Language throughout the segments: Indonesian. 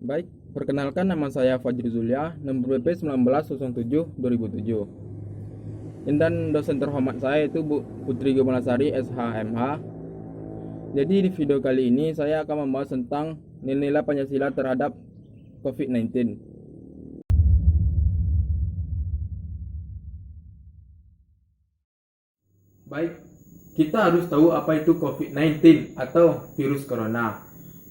Baik, perkenalkan nama saya Fajri Zulia, nomor BP 1907-2007. Dan dosen terhormat saya itu Bu Putri Gomalasari SHMH. Jadi di video kali ini saya akan membahas tentang nilai-nilai Pancasila terhadap COVID-19. Baik, kita harus tahu apa itu COVID-19 atau virus corona.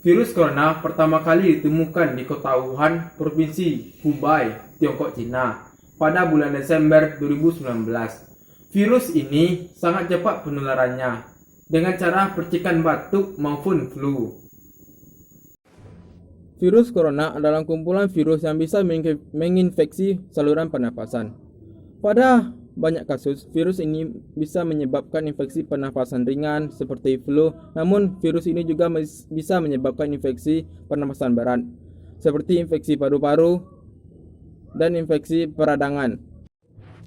Virus corona pertama kali ditemukan di kota Wuhan, Provinsi Hubei, Tiongkok, Cina pada bulan Desember 2019. Virus ini sangat cepat penularannya dengan cara percikan batuk maupun flu. Virus corona adalah kumpulan virus yang bisa menginfeksi saluran pernapasan. Pada banyak kasus, virus ini bisa menyebabkan infeksi pernapasan ringan seperti flu, namun virus ini juga bisa menyebabkan infeksi pernapasan berat seperti infeksi paru-paru dan infeksi peradangan.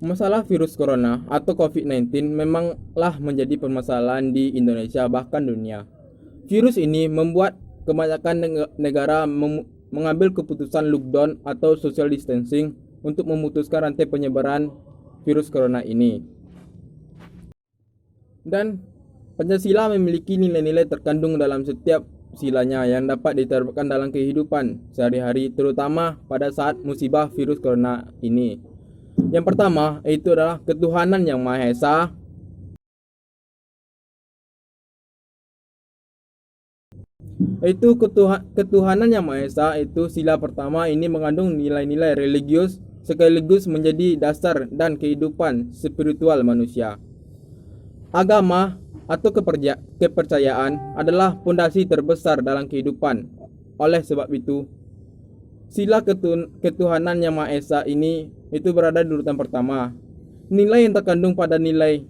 Masalah virus corona atau COVID-19 memanglah menjadi permasalahan di Indonesia bahkan dunia. Virus ini membuat kebanyakan negara mengambil keputusan lockdown atau social distancing untuk memutuskan rantai penyebaran virus corona ini. Dan Pancasila memiliki nilai-nilai terkandung dalam setiap silanya yang dapat diterapkan dalam kehidupan sehari-hari, terutama pada saat musibah virus corona ini. Yang pertama itu adalah ketuhanan yang Maha Esa. Itu ketuhanan yang Maha Esa itu sila pertama ini mengandung nilai-nilai religius sekaligus menjadi dasar dan kehidupan spiritual manusia. Agama atau kepercayaan adalah pondasi terbesar dalam kehidupan. Oleh sebab itu, sila ketuhanan yang Maha Esa ini itu berada di urutan pertama. Nilai yang terkandung pada nilai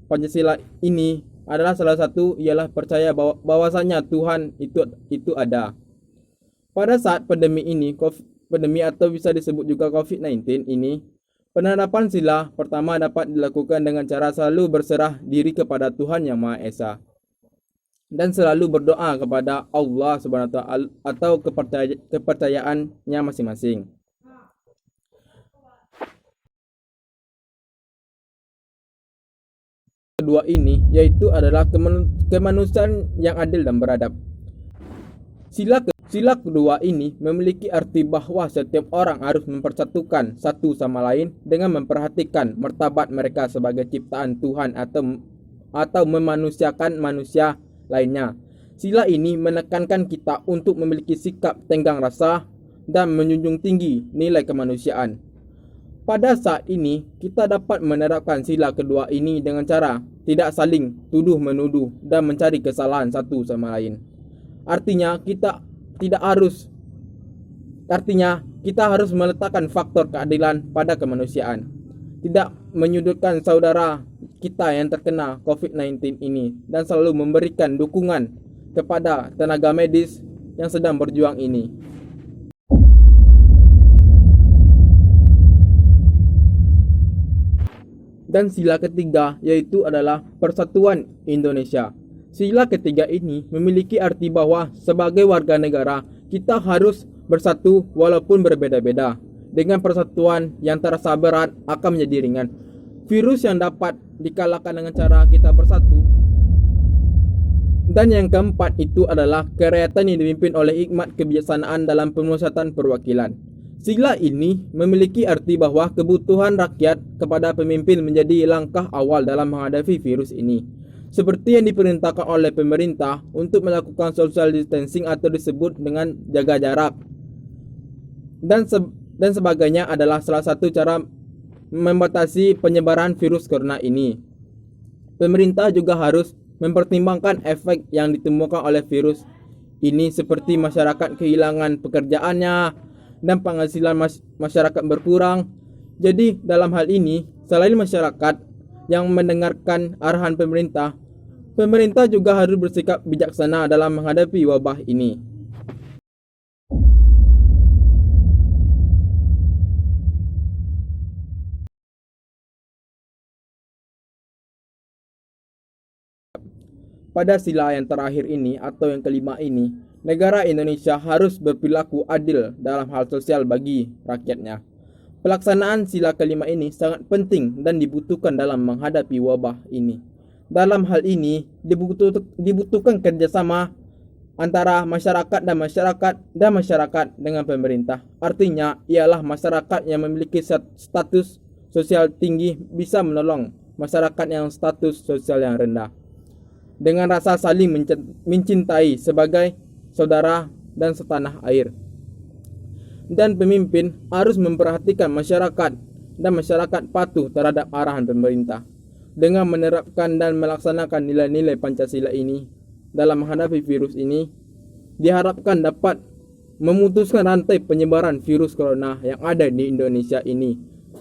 Pancasila ini adalah salah satu ialah percaya bahwasanya Tuhan itu ada. Pada saat pandemi ini, pandemi atau bisa disebut juga COVID-19 ini, penerapan sila pertama dapat dilakukan dengan cara selalu berserah diri kepada Tuhan Yang Maha Esa dan selalu berdoa kepada Allah Subhanahu wa taala atau kepercayaannya masing-masing. Kedua ini yaitu adalah kemanusiaan yang adil dan beradab. Sila kedua ini memiliki arti bahwa setiap orang harus mempersatukan satu sama lain dengan memperhatikan martabat mereka sebagai ciptaan Tuhan atau memanusiakan manusia lainnya. Sila ini menekankan kita untuk memiliki sikap tenggang rasa dan menjunjung tinggi nilai kemanusiaan. Pada saat ini, kita dapat menerapkan sila kedua ini dengan cara tidak saling tuduh-menuduh dan mencari kesalahan satu sama lain. Artinya, kita harus meletakkan faktor keadilan pada kemanusiaan. Tidak menyudutkan saudara kita yang terkena COVID-19 ini dan selalu memberikan dukungan kepada tenaga medis yang sedang berjuang ini. Dan sila ketiga yaitu adalah persatuan Indonesia. Sila ketiga ini memiliki arti bahwa sebagai warga negara kita harus bersatu walaupun berbeda-beda. Dengan persatuan yang terasa berat akan menjadi ringan. Virus yang dapat dikalahkan dengan cara kita bersatu. Dan yang keempat itu adalah kerakyatan yang dipimpin oleh hikmat kebijaksanaan dalam pemusatan perwakilan. Sila ini memiliki arti bahwa kebutuhan rakyat kepada pemimpin menjadi langkah awal dalam menghadapi virus ini. Seperti yang diperintahkan oleh pemerintah untuk melakukan social distancing atau disebut dengan jaga jarak. Dan sebagainya adalah salah satu cara membatasi penyebaran virus corona ini. Pemerintah juga harus mempertimbangkan efek yang ditemukan oleh virus ini seperti masyarakat kehilangan pekerjaannya dan penghasilan masyarakat berkurang. Jadi dalam hal ini, selain masyarakat yang mendengarkan arahan pemerintah juga harus bersikap bijaksana dalam menghadapi wabah ini. Pada sila yang terakhir ini atau yang kelima ini, negara Indonesia harus berperilaku adil dalam hal sosial bagi rakyatnya. Pelaksanaan sila kelima ini sangat penting dan dibutuhkan dalam menghadapi wabah ini. Dalam hal ini dibutuhkan kerjasama antara masyarakat dan masyarakat dengan pemerintah. Artinya ialah masyarakat yang memiliki status sosial tinggi bisa menolong masyarakat yang status sosial yang rendah dengan rasa saling mencintai sebagai saudara dan setanah air. Dan pemimpin harus memperhatikan masyarakat dan masyarakat patuh terhadap arahan pemerintah. Dengan menerapkan dan melaksanakan nilai-nilai Pancasila ini dalam menghadapi virus ini, diharapkan dapat memutuskan rantai penyebaran virus corona yang ada di Indonesia ini,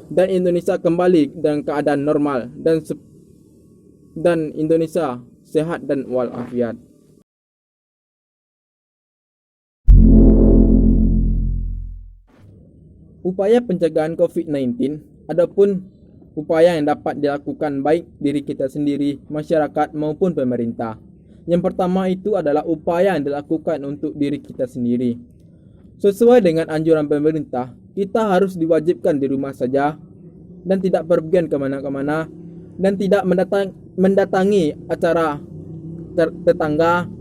dan Indonesia kembali dalam keadaan normal dan Indonesia sehat dan walafiat. Upaya pencegahan COVID-19 adapun upaya yang dapat dilakukan baik diri kita sendiri, masyarakat maupun pemerintah. Yang pertama itu adalah upaya yang dilakukan untuk diri kita sendiri. Sesuai dengan anjuran pemerintah, kita harus diwajibkan di rumah saja dan tidak berpergian kemana-mana dan tidak mendatangi acara tetangga.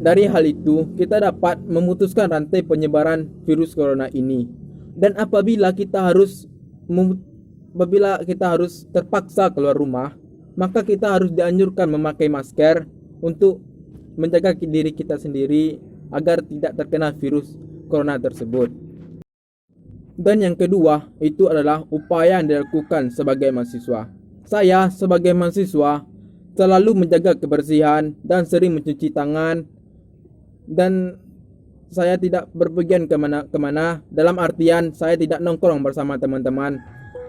Dari hal itu, kita dapat memutuskan rantai penyebaran virus corona ini. Dan apabila kita harus terpaksa keluar rumah, maka kita harus dianjurkan memakai masker untuk menjaga diri kita sendiri agar tidak terkena virus corona tersebut. Dan yang kedua, itu adalah upaya yang dilakukan sebagai mahasiswa. Saya sebagai mahasiswa selalu menjaga kebersihan dan sering mencuci tangan, dan saya tidak berpergian kemana-mana, dalam artian saya tidak nongkrong bersama teman-teman,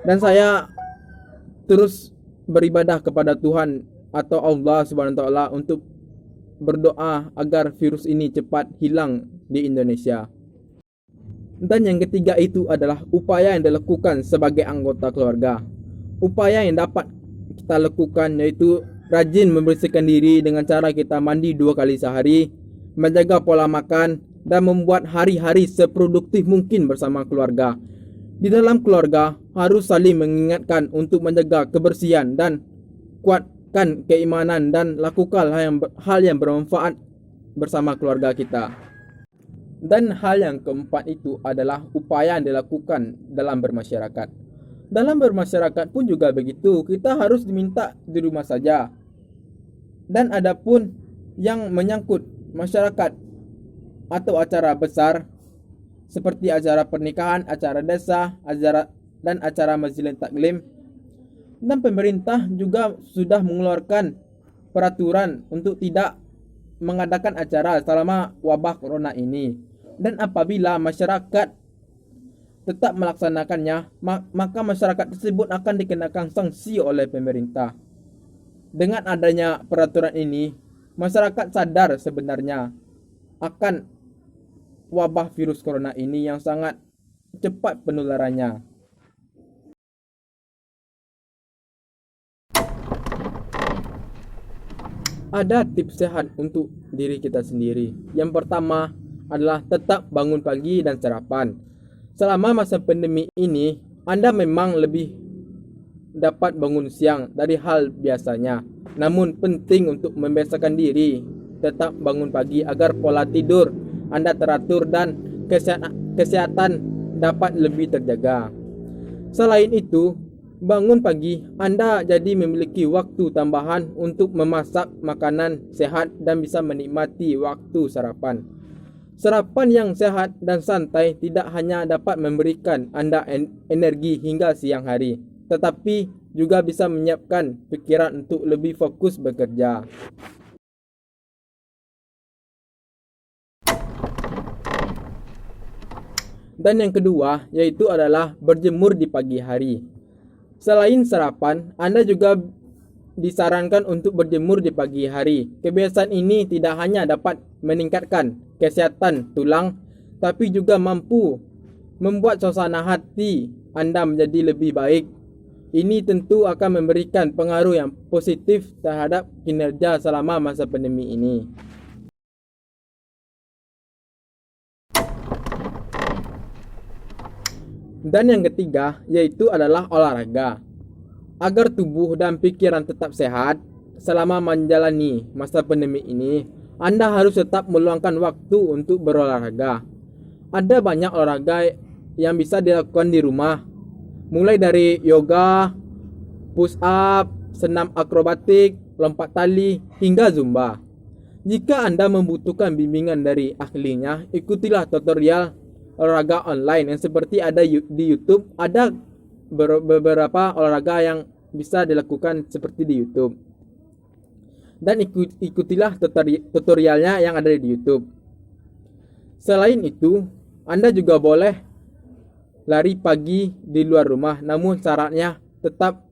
dan saya terus beribadah kepada Tuhan atau Allah Subhanahu wa taala untuk berdoa agar virus ini cepat hilang di Indonesia. Dan yang ketiga itu adalah upaya yang dilakukan sebagai anggota keluarga. Upaya yang dapat kita lakukan yaitu rajin membersihkan diri dengan cara kita mandi 2 kali sehari, menjaga pola makan, dan membuat hari-hari seproduktif mungkin bersama keluarga. Di dalam keluarga harus saling mengingatkan untuk menjaga kebersihan dan kuatkan keimanan dan lakukan hal yang bermanfaat bersama keluarga kita. Dan hal yang keempat itu adalah upaya yang dilakukan dalam bermasyarakat. Dalam bermasyarakat pun juga begitu, kita harus diminta di rumah saja. Dan adapun yang menyangkut masyarakat atau acara besar seperti acara pernikahan, acara desa, dan acara majelis taklim, dan pemerintah juga sudah mengeluarkan peraturan untuk tidak mengadakan acara selama wabah corona ini. Dan apabila masyarakat tetap melaksanakannya, maka masyarakat tersebut akan dikenakan sanksi oleh pemerintah. Dengan adanya peraturan ini, masyarakat sadar sebenarnya akan wabah virus corona ini yang sangat cepat penularannya. Ada tips sehat untuk diri kita sendiri. Yang pertama adalah tetap bangun pagi dan sarapan. Selama masa pandemi ini, Anda memang lebih dapat bangun siang dari hal biasanya. Namun penting untuk membiasakan diri tetap bangun pagi agar pola tidur Anda teratur dan kesehatan dapat lebih terjaga. Selain itu, bangun pagi Anda jadi memiliki waktu tambahan untuk memasak makanan sehat dan bisa menikmati waktu sarapan. Sarapan yang sehat dan santai tidak hanya dapat memberikan Anda energi hingga siang hari, tetapi juga bisa menyiapkan pikiran untuk lebih fokus bekerja. Dan yang kedua yaitu adalah berjemur di pagi hari. Selain sarapan, Anda juga disarankan untuk berjemur di pagi hari. Kebiasaan ini tidak hanya dapat meningkatkan kesehatan tulang, tapi juga mampu membuat suasana hati Anda menjadi lebih baik. Ini tentu akan memberikan pengaruh yang positif terhadap kinerja selama masa pandemi ini. Dan yang ketiga yaitu adalah olahraga. Agar tubuh dan pikiran tetap sehat selama menjalani masa pandemi ini, Anda harus tetap meluangkan waktu untuk berolahraga. Ada banyak olahraga yang bisa dilakukan di rumah, mulai dari yoga, push up, senam akrobatik, lompat tali, hingga zumba. Jika Anda membutuhkan bimbingan dari ahlinya, ikutilah tutorial olahraga online yang seperti ada di YouTube. Ada beberapa olahraga yang bisa dilakukan seperti di YouTube. Dan ikutilah tutorialnya yang ada di YouTube. Selain itu, Anda juga boleh lari pagi di luar rumah, namun syaratnya tetap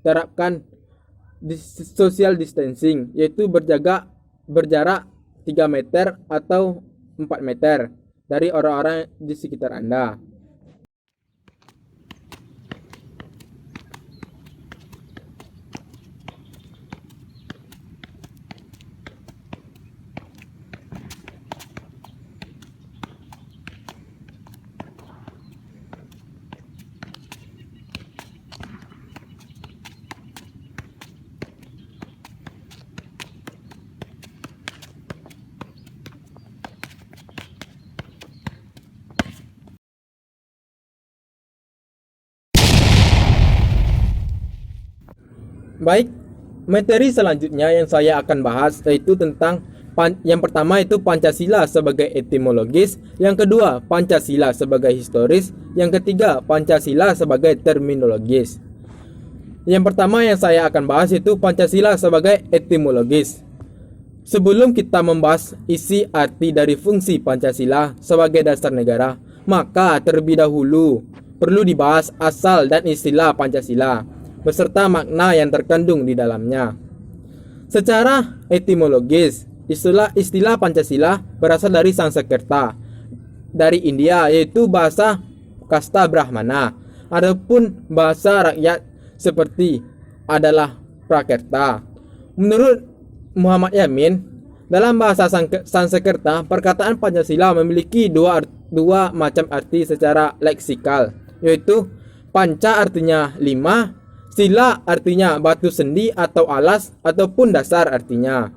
terapkan social distancing, yaitu berjarak 3 meter atau 4 meter dari orang-orang di sekitar Anda. Baik, materi selanjutnya yang saya akan bahas yaitu tentang yang pertama itu Pancasila sebagai etimologis, yang kedua Pancasila sebagai historis, yang ketiga Pancasila sebagai terminologis. Yang pertama yang saya akan bahas itu Pancasila sebagai etimologis. Sebelum kita membahas isi arti dari fungsi Pancasila sebagai dasar negara, maka terlebih dahulu perlu dibahas asal dan istilah Pancasila beserta makna yang terkandung di dalamnya. Secara etimologis, istilah Pancasila berasal dari Sanskerta dari India, yaitu bahasa kasta Brahmana. Adapun bahasa rakyat seperti adalah Prakerta. Menurut Muhammad Yamin, dalam bahasa Sanskerta, perkataan Pancasila memiliki dua macam arti secara leksikal, yaitu panca artinya 5, sila artinya batu sendi atau alas ataupun dasar artinya.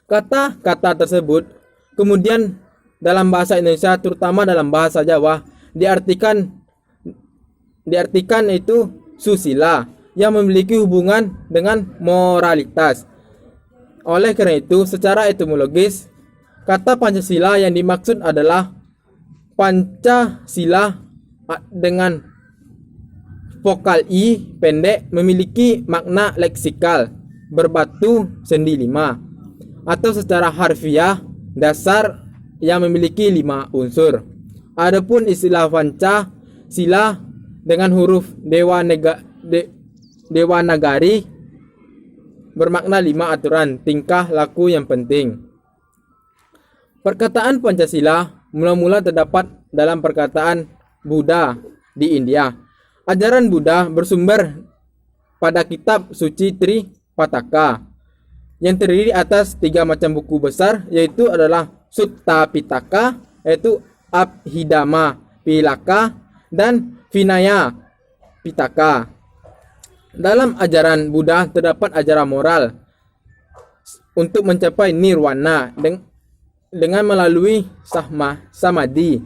Kata-kata tersebut kemudian dalam bahasa Indonesia, terutama dalam bahasa Jawa, diartikan itu susila yang memiliki hubungan dengan moralitas. Oleh karena itu, secara etimologis, kata Pancasila yang dimaksud adalah Pancasila dengan vokal I pendek memiliki makna leksikal berbatu sendi 5, atau secara harfiah dasar yang memiliki 5 unsur. Adapun istilah Pancasila dengan huruf Dewanagari bermakna 5 aturan tingkah laku yang penting. Perkataan Pancasila mula-mula terdapat dalam perkataan Buddha di India. Ajaran Buddha bersumber pada kitab suci Tripitaka yang terdiri atas 3 macam buku besar, yaitu adalah Sutta Pitaka, yaitu Abhidhamma Pilaka, dan Vinaya Pitaka. Dalam ajaran Buddha terdapat ajaran moral untuk mencapai nirwana dengan melalui samadhi,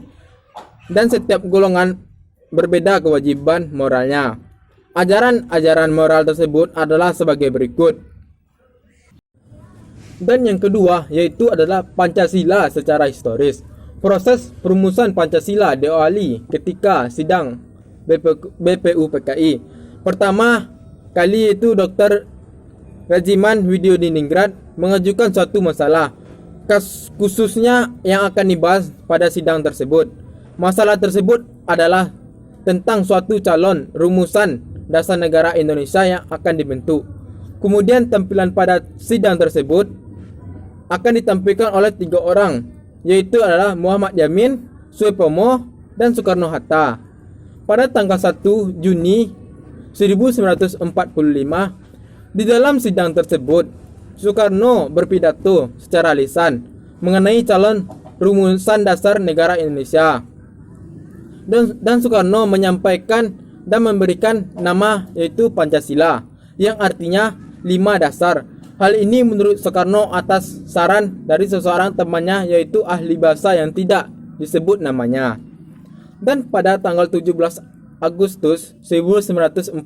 dan setiap golongan berbeda kewajiban moralnya. Ajaran-ajaran moral tersebut adalah sebagai berikut. Dan yang kedua yaitu adalah Pancasila secara historis. Proses perumusan Pancasila diawali ketika sidang BPUPKI. Pertama kali itu Dr. Rajiman Widyodiningrat mengajukan suatu masalah, khususnya yang akan dibahas pada sidang tersebut. Masalah tersebut adalah tentang suatu calon rumusan dasar negara Indonesia yang akan dibentuk. Kemudian tampilan pada sidang tersebut akan ditampilkan oleh 3 orang, yaitu adalah Muhammad Yamin, Soepomo, dan Soekarno-Hatta. Pada tanggal 1 Juni 1945, di dalam sidang tersebut, Soekarno berpidato secara lisan mengenai calon rumusan dasar negara Indonesia. dan Soekarno menyampaikan dan memberikan nama yaitu Pancasila, yang artinya 5 dasar. Hal ini menurut Soekarno atas saran dari seseorang temannya yaitu ahli bahasa yang tidak disebut namanya. Dan pada tanggal 17 Agustus 1945,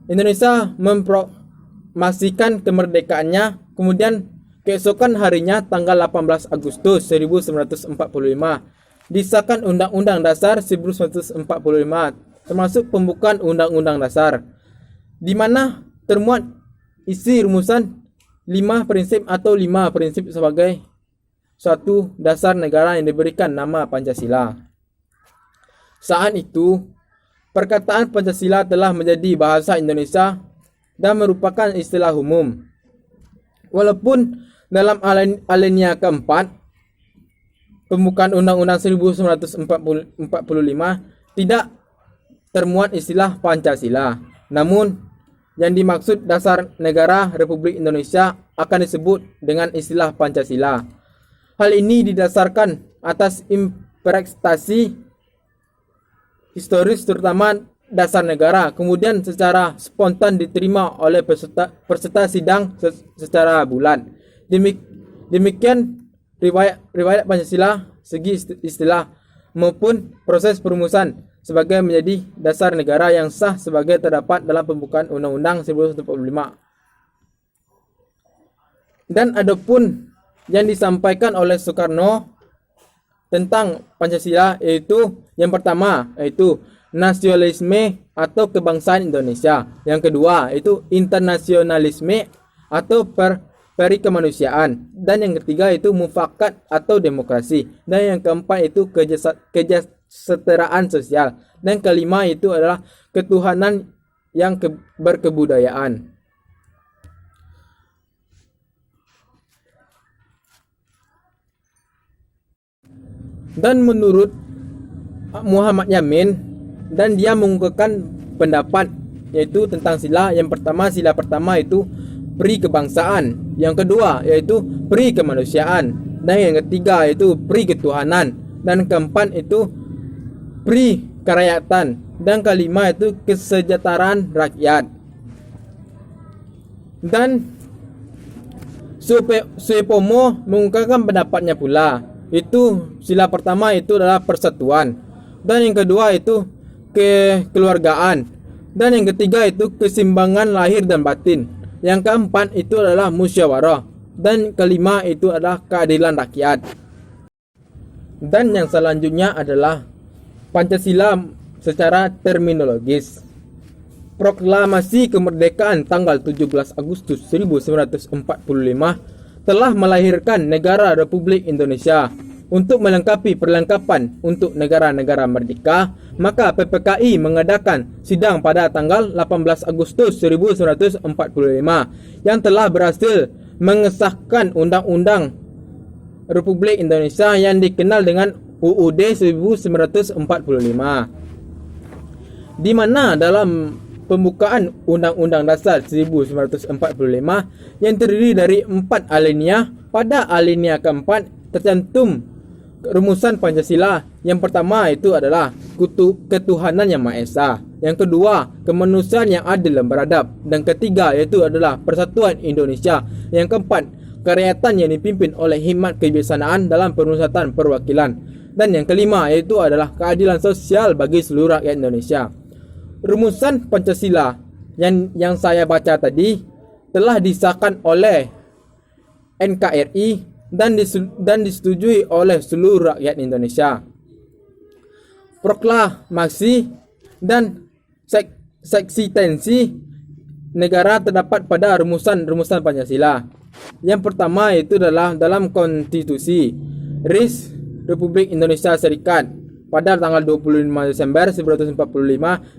Indonesia memproklamasikan kemerdekaannya. Kemudian keesokan harinya tanggal 18 Agustus 1945 disahkan Undang-Undang Dasar 1945, termasuk pembukaan Undang-Undang Dasar, di mana termuat isi rumusan 5 prinsip atau 5 prinsip sebagai suatu dasar negara yang diberikan nama Pancasila. Saat itu, perkataan Pancasila telah menjadi bahasa Indonesia dan merupakan istilah umum. Walaupun dalam alinea keempat pembukaan Undang-Undang 1945 tidak termuat istilah Pancasila, namun yang dimaksud dasar negara Republik Indonesia akan disebut dengan istilah Pancasila. Hal ini didasarkan atas interpretasi historis terutama dasar negara, kemudian secara spontan diterima oleh peserta sidang secara bulat. Demikian riwayat Pancasila, segi istilah maupun proses perumusan sebagai menjadi dasar negara yang sah sebagai terdapat dalam pembukaan Undang-Undang 1945. Dan adapun yang disampaikan oleh Soekarno tentang Pancasila yaitu yang pertama yaitu nasionalisme atau kebangsaan Indonesia, yang kedua yaitu internasionalisme atau perikemanusiaan, dan yang ketiga itu mufakat atau demokrasi, dan yang keempat itu kesejahteraan sosial, dan kelima itu adalah ketuhanan yang berkebudayaan. Dan menurut Muhammad Yamin, dan dia mengungkapkan pendapat yaitu tentang sila. Yang pertama, sila pertama itu pri kebangsaan, yang kedua yaitu pri kemanusiaan, dan yang ketiga yaitu pri ketuhanan, dan keempat itu pri kerakyatan, dan kelima itu kesejahteraan rakyat. Dan Suepomo mengungkapkan pendapatnya pula, itu sila pertama itu adalah persatuan, dan yang kedua itu kekeluargaan, dan yang ketiga itu keseimbangan lahir dan batin, yang keempat itu adalah musyawarah, dan kelima itu adalah keadilan rakyat. Dan yang selanjutnya adalah Pancasila secara terminologis. Proklamasi kemerdekaan tanggal 17 Agustus 1945 telah melahirkan negara Republik Indonesia. Untuk melengkapi perlengkapan untuk negara-negara merdeka, maka PPKI mengadakan sidang pada tanggal 18 Agustus 1945 yang telah berhasil mengesahkan Undang-Undang Republik Indonesia yang dikenal dengan UUD 1945, di mana dalam pembukaan Undang-Undang Dasar 1945 yang terdiri dari 4 alinea, pada alinea keempat tercantum rumusan Pancasila. Yang pertama itu adalah ketuhanan yang Maha Esa, yang kedua kemanusiaan yang adil dan beradab, dan ketiga yaitu adalah persatuan Indonesia, yang keempat kerakyatan yang dipimpin oleh hikmat kebijaksanaan dalam permusatan perwakilan, dan yang kelima yaitu adalah keadilan sosial bagi seluruh rakyat Indonesia. Rumusan Pancasila yang saya baca tadi telah disahkan oleh NKRI dan disetujui oleh seluruh rakyat Indonesia. Proklamasi dan eksistensi negara terdapat pada rumusan Pancasila. Yang pertama itu adalah dalam Konstitusi RIS Republik Indonesia Serikat pada tanggal 25 Desember 1945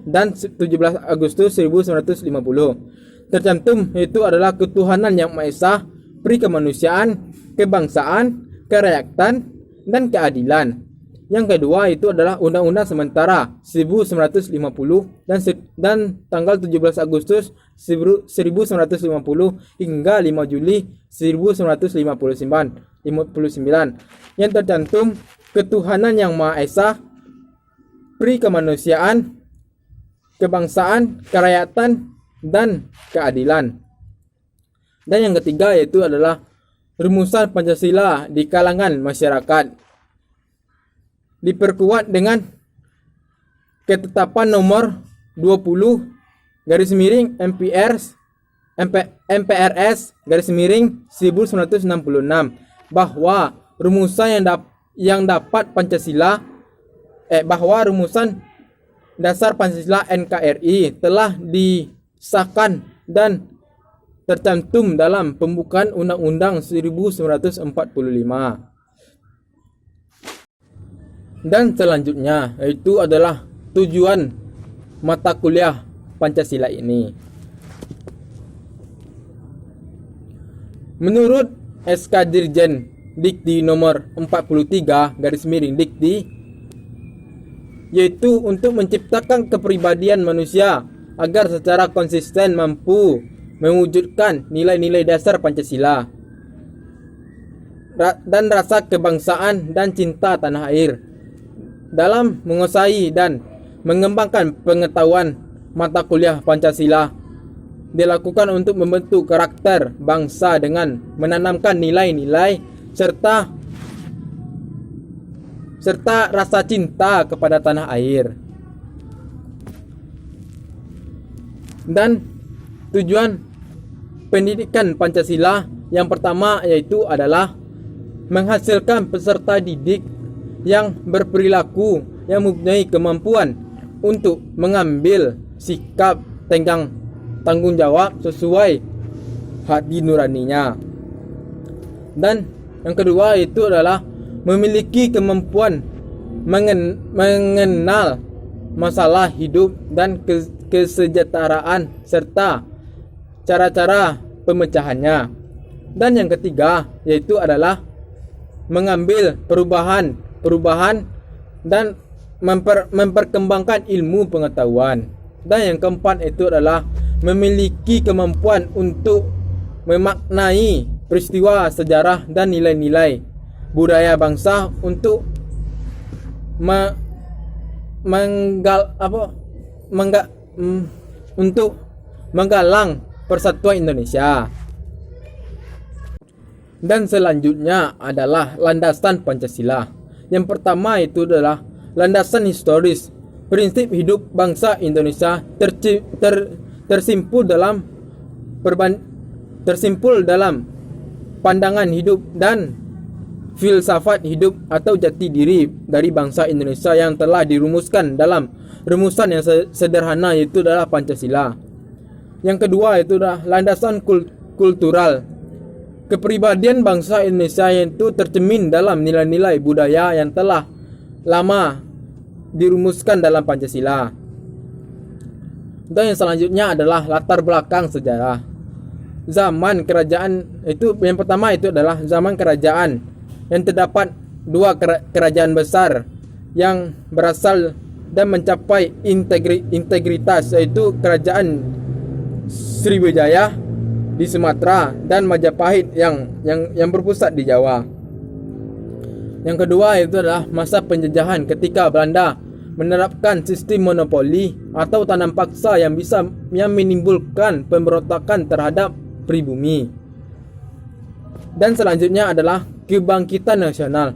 dan 17 Agustus 1950. Tercantum itu adalah ketuhanan yang Maha Esa, pri kemanusiaan, kebangsaan, kerakyatan, dan keadilan. Yang kedua itu adalah Undang-Undang Sementara 1950 dan tanggal 17 Agustus 1950 hingga 5 Juli 1959 yang tercantum ketuhanan yang Maha Esa, pri kemanusiaan, kebangsaan, kerakyatan, dan keadilan. Dan yang ketiga yaitu adalah rumusan Pancasila di kalangan masyarakat. Diperkuat dengan ketetapan nomor 20 garis miring MPRS garis miring 1966 bahwa rumusan yang dapat Pancasila bahwa rumusan dasar Pancasila NKRI telah disahkan dan tercantum dalam pembukaan Undang-Undang 1945. Dan selanjutnya yaitu adalah tujuan mata kuliah Pancasila ini. Menurut SK Dirjen Dikti nomor 43 garis miring Dikti, yaitu untuk menciptakan kepribadian manusia agar secara konsisten mampu mewujudkan nilai-nilai dasar Pancasila dan rasa kebangsaan dan cinta tanah air. Dalam menguasai dan mengembangkan pengetahuan mata kuliah Pancasila dilakukan untuk membentuk karakter bangsa dengan menanamkan nilai-nilai serta rasa cinta kepada tanah air. Dan tujuan pendidikan Pancasila yang pertama yaitu adalah menghasilkan peserta didik yang berperilaku yang mempunyai kemampuan untuk mengambil sikap tanggung jawab sesuai hati nuraninya. Dan yang kedua itu adalah memiliki kemampuan mengenal masalah hidup dan kesejahteraan serta cara-cara pemecahannya. Dan yang ketiga yaitu adalah mengambil perubahan dan memperkembangkan ilmu pengetahuan. Dan yang keempat itu adalah memiliki kemampuan untuk memaknai peristiwa sejarah dan nilai-nilai budaya bangsa untuk menggalang persatuan Indonesia. Dan selanjutnya adalah landasan Pancasila. Yang pertama itu adalah landasan historis. Prinsip hidup bangsa Indonesia tersimpul dalam pandangan hidup dan filsafat hidup atau jati diri dari bangsa Indonesia yang telah dirumuskan dalam rumusan yang sederhana, yaitu adalah Pancasila. Yang kedua itu adalah landasan kultural. Kepribadian bangsa Indonesia itu tercermin dalam nilai-nilai budaya yang telah lama dirumuskan dalam Pancasila. Dan yang selanjutnya adalah latar belakang sejarah. Zaman kerajaan itu yang pertama itu adalah zaman kerajaan yang terdapat dua kerajaan besar yang berasal dan mencapai integritas, yaitu kerajaan Sriwijaya di Sumatera dan Majapahit yang berpusat di Jawa. Yang kedua itu adalah masa penjajahan ketika Belanda menerapkan sistem monopoli atau tanam paksa yang menimbulkan pemberontakan terhadap pribumi. Dan selanjutnya adalah kebangkitan nasional.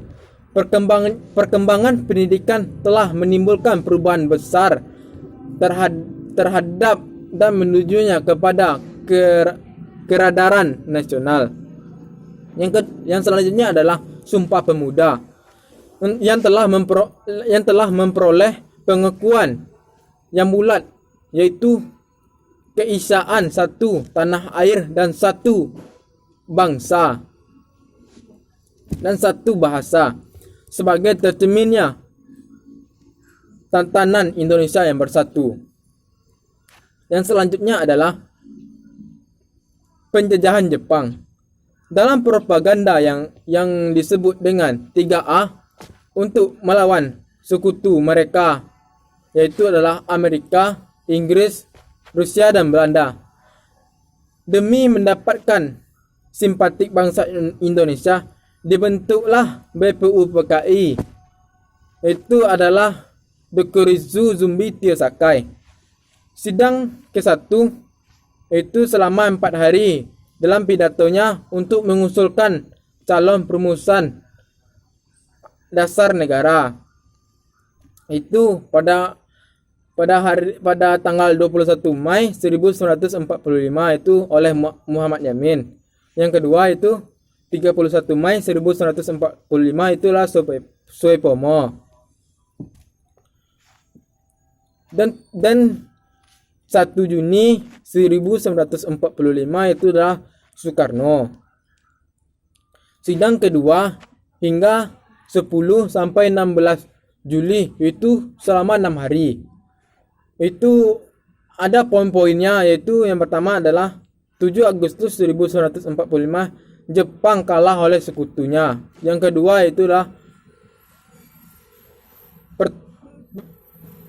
Perkembangan pendidikan telah menimbulkan perubahan besar terhadap dan menujunya kepada keradaran nasional. Yang selanjutnya adalah Sumpah Pemuda yang telah memperoleh pengakuan yang bulat, yaitu keisaan satu tanah air dan satu bangsa dan satu bahasa sebagai tercerminnya tatanan Indonesia yang bersatu. Yang selanjutnya adalah penjajahan Jepang. Dalam propaganda yang disebut dengan 3A untuk melawan sekutu mereka, yaitu adalah Amerika, Inggris, Rusia, dan Belanda. Demi mendapatkan simpatik bangsa Indonesia, dibentuklah BPUPKI. Itu adalah Dokurizu Zumbi Tio Sakai. Sidang ke-1 itu selama 4 hari dalam pidatonya untuk mengusulkan calon perumusan dasar negara. Itu pada tanggal 21 Mei 1945 itu oleh Muhammad Yamin. Yang kedua itu 31 Mei 1945 itulah Soepomo. Dan 1 Juni 1945 itu adalah Soekarno. Sidang kedua hingga 10 sampai 16 Juli itu selama 6 hari. Itu ada poin-poinnya, yaitu yang pertama adalah 7 Agustus 1945 Jepang kalah oleh sekutunya. Yang kedua itulah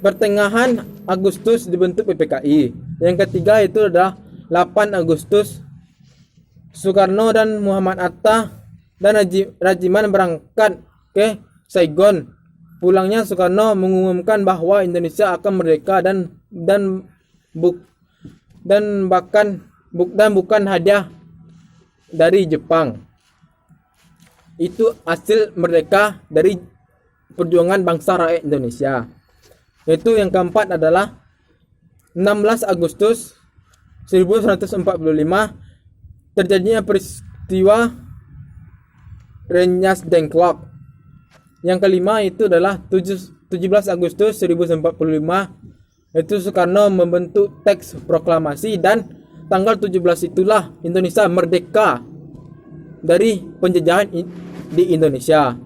pertengahan Agustus dibentuk PPKI. Yang ketiga itu adalah 8 Agustus Soekarno dan Muhammad Atta dan Rajiman berangkat ke Saigon. Pulangnya Soekarno mengumumkan bahwa Indonesia akan merdeka dan bukan hadiah dari Jepang. Itu hasil merdeka dari perjuangan bangsa rakyat Indonesia. Yaitu yang keempat adalah 16 Agustus 1945 terjadinya peristiwa Renyas Dengklok. Yang kelima itu adalah 17 Agustus 1945 itu Soekarno membentuk teks proklamasi, dan tanggal 17 itulah Indonesia merdeka dari penjajahan di Indonesia.